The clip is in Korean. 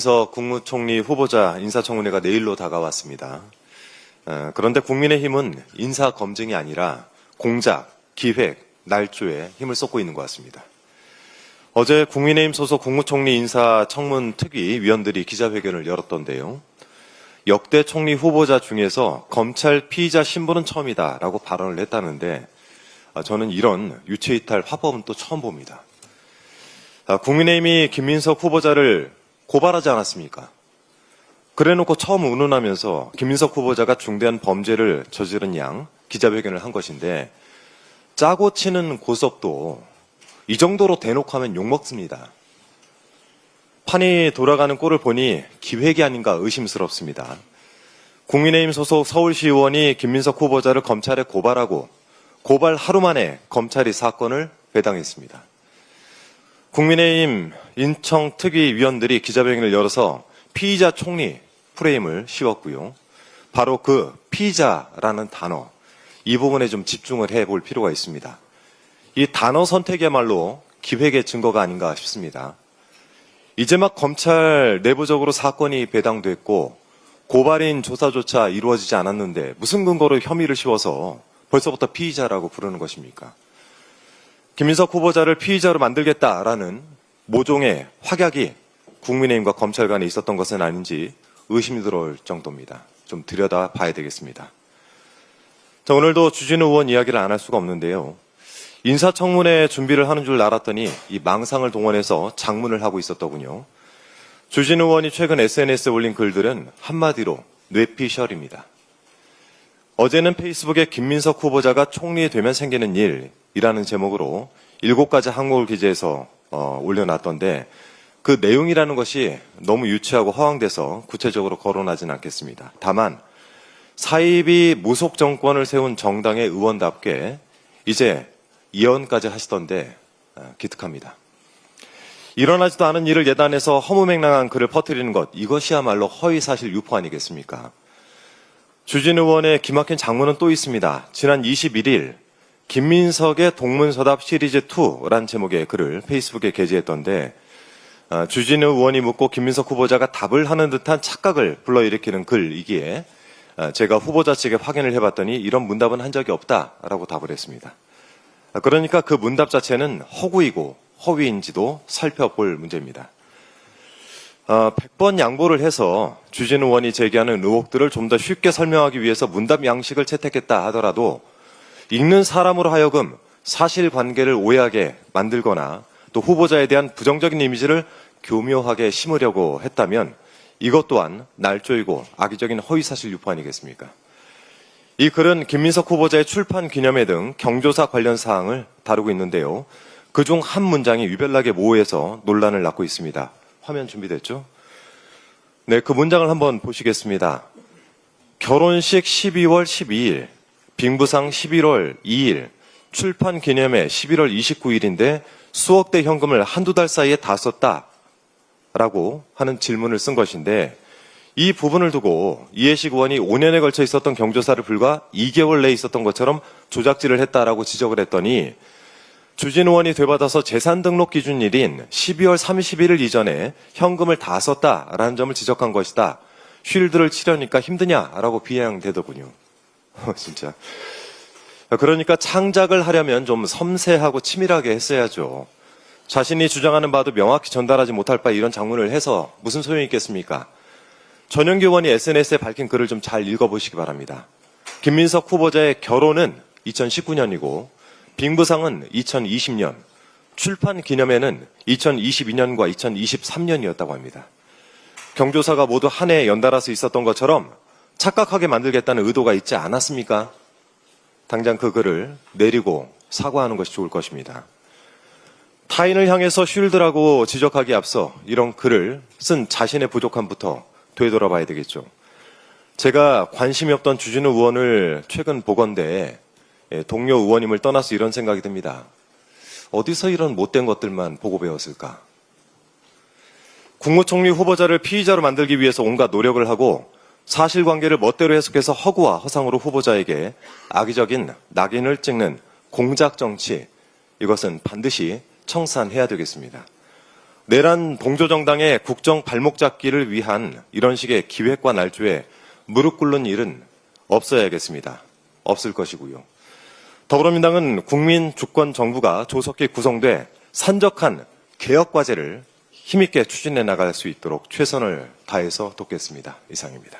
그래서 국무총리 후보자 인사청문회가 내일로 다가왔습니다. 그런데 국민의힘은 인사검증이 아니라 공작, 기획, 날조에 힘을 쏟고 있는 것 같습니다. 어제 국민의힘 소속 국무총리 인사청문 특위 위원들이 기자회견을 열었던데요. 역대 총리 후보자 중에서 검찰 피의자 신분은 처음이다라고 발언을 했다는데 저는 이런 유체이탈 화법은 또 처음 봅니다. 국민의힘이 김민석 후보자를 고발하지 않았습니까? 그래놓고 처음 운운하면서 김민석 후보자가 중대한 범죄를 저지른 양 기자회견을 한 것인데 짜고 치는 고섭도 이 정도로 대놓고 하면 욕먹습니다. 판이 돌아가는 꼴을 보니 기획이 아닌가 의심스럽습니다. 국민의힘 소속 서울시 의원이 김민석 후보자를 검찰에 고발하고 고발 하루 만에 검찰이 사건을 배당했습니다. 국민의힘 인청 특위 위원들이 기자회견을 열어서 피의자 총리 프레임을 씌웠고요. 바로 그 피의자라는 단어, 이 부분에 좀 집중을 해볼 필요가 있습니다. 이 단어 선택이야말로 기획의 증거가 아닌가 싶습니다. 이제 막 검찰 내부적으로 사건이 배당됐고 고발인 조사조차 이루어지지 않았는데 무슨 근거로 혐의를 씌워서 벌써부터 피의자라고 부르는 것입니까? 김민석 후보자를 피의자로 만들겠다라는 모종의 확약이 국민의힘과 검찰 간에 있었던 것은 아닌지 의심이 들어올 정도입니다. 좀 들여다봐야 되겠습니다. 자, 오늘도 주진우 의원 이야기를 안 할 수가 없는데요. 인사청문회 준비를 하는 줄 알았더니 이 망상을 동원해서 장문을 하고 있었더군요. 주진우 의원이 최근 SNS에 올린 글들은 한마디로 뇌피셜입니다. 어제는 페이스북에 김민석 후보자가 총리 되면 생기는 일이라는 제목으로 7가지 항목을 기재해서 올려놨던데 그 내용이라는 것이 너무 유치하고 허황돼서 구체적으로 거론하진 않겠습니다. 다만 사입이 무속 정권을 세운 정당의 의원답게 이제 예언까지 하시던데 기특합니다. 일어나지도 않은 일을 예단해서 허무맹랑한 글을 퍼뜨리는 것, 이것이야말로 허위사실 유포 아니겠습니까? 주진우 의원의 기막힌 장문은 또 있습니다. 지난 21일 김민석의 동문서답 시리즈 2란 제목의 글을 페이스북에 게재했던데 주진우 의원이 묻고 김민석 후보자가 답을 하는 듯한 착각을 불러일으키는 글이기에 제가 후보자 측에 확인을 해봤더니 이런 문답은 한 적이 없다라고 답을 했습니다. 그러니까 그 문답 자체는 허구이고 허위인지도 살펴볼 문제입니다. 100번 양보를 해서 주진우 의원이 제기하는 의혹들을 좀 더 쉽게 설명하기 위해서 문답 양식을 채택했다 하더라도 읽는 사람으로 하여금 사실관계를 오해하게 만들거나 또 후보자에 대한 부정적인 이미지를 교묘하게 심으려고 했다면 이것 또한 날조이고 악의적인 허위사실 유포 아니겠습니까? 이 글은 김민석 후보자의 출판 기념회 등 경조사 관련 사항을 다루고 있는데요. 그중 한 문장이 유별나게 모호해서 논란을 낳고 있습니다. 화면 준비됐죠? 네, 그 문장을 한번 보시겠습니다. 결혼식 12월 12일, 빙부상 11월 2일, 출판 기념회 11월 29일인데 수억 대 현금을 한두 달 사이에 다 썼다라고 하는 질문을 쓴 것인데 이 부분을 두고 이해식 의원이 5년에 걸쳐 있었던 경조사를 불과 2개월 내에 있었던 것처럼 조작질을 했다라고 지적을 했더니 주진우 의원이 되받아서 재산 등록 기준일인 12월 31일 이전에 현금을 다 썼다라는 점을 지적한 것이다. 쉴드를 치려니까 힘드냐라고 비아냥대더군요. 진짜. 그러니까 창작을 하려면 좀 섬세하고 치밀하게 했어야죠. 자신이 주장하는 바도 명확히 전달하지 못할 바에 이런 장문을 해서 무슨 소용이 있겠습니까? 전영기 의원이 SNS에 밝힌 글을 좀 잘 읽어보시기 바랍니다. 김민석 후보자의 결혼은 2019년이고 빙부상은 2020년, 출판 기념회는 2022년과 2023년이었다고 합니다. 경조사가 모두 한 해에 연달아서 있었던 것처럼 착각하게 만들겠다는 의도가 있지 않았습니까? 당장 그 글을 내리고 사과하는 것이 좋을 것입니다. 타인을 향해서 쉴드라고 지적하기에 앞서 이런 글을 쓴 자신의 부족함부터 되돌아봐야 되겠죠. 제가 관심이 없던 주진우 의원을 최근 보건대 동료 의원님을 떠나서 이런 생각이 듭니다. 어디서 이런 못된 것들만 보고 배웠을까? 국무총리 후보자를 피의자로 만들기 위해서 온갖 노력을 하고 사실관계를 멋대로 해석해서 허구와 허상으로 후보자에게 악의적인 낙인을 찍는 공작정치, 이것은 반드시 청산해야 되겠습니다. 내란 동조정당의 국정 발목 잡기를 위한 이런 식의 기획과 날조에 무릎 꿇는 일은 없어야겠습니다. 없을 것이고요. 더불어민당은 국민 주권 정부가 조속히 구성돼 산적한 개혁 과제를 힘있게 추진해 나갈 수 있도록 최선을 다해서 돕겠습니다. 이상입니다.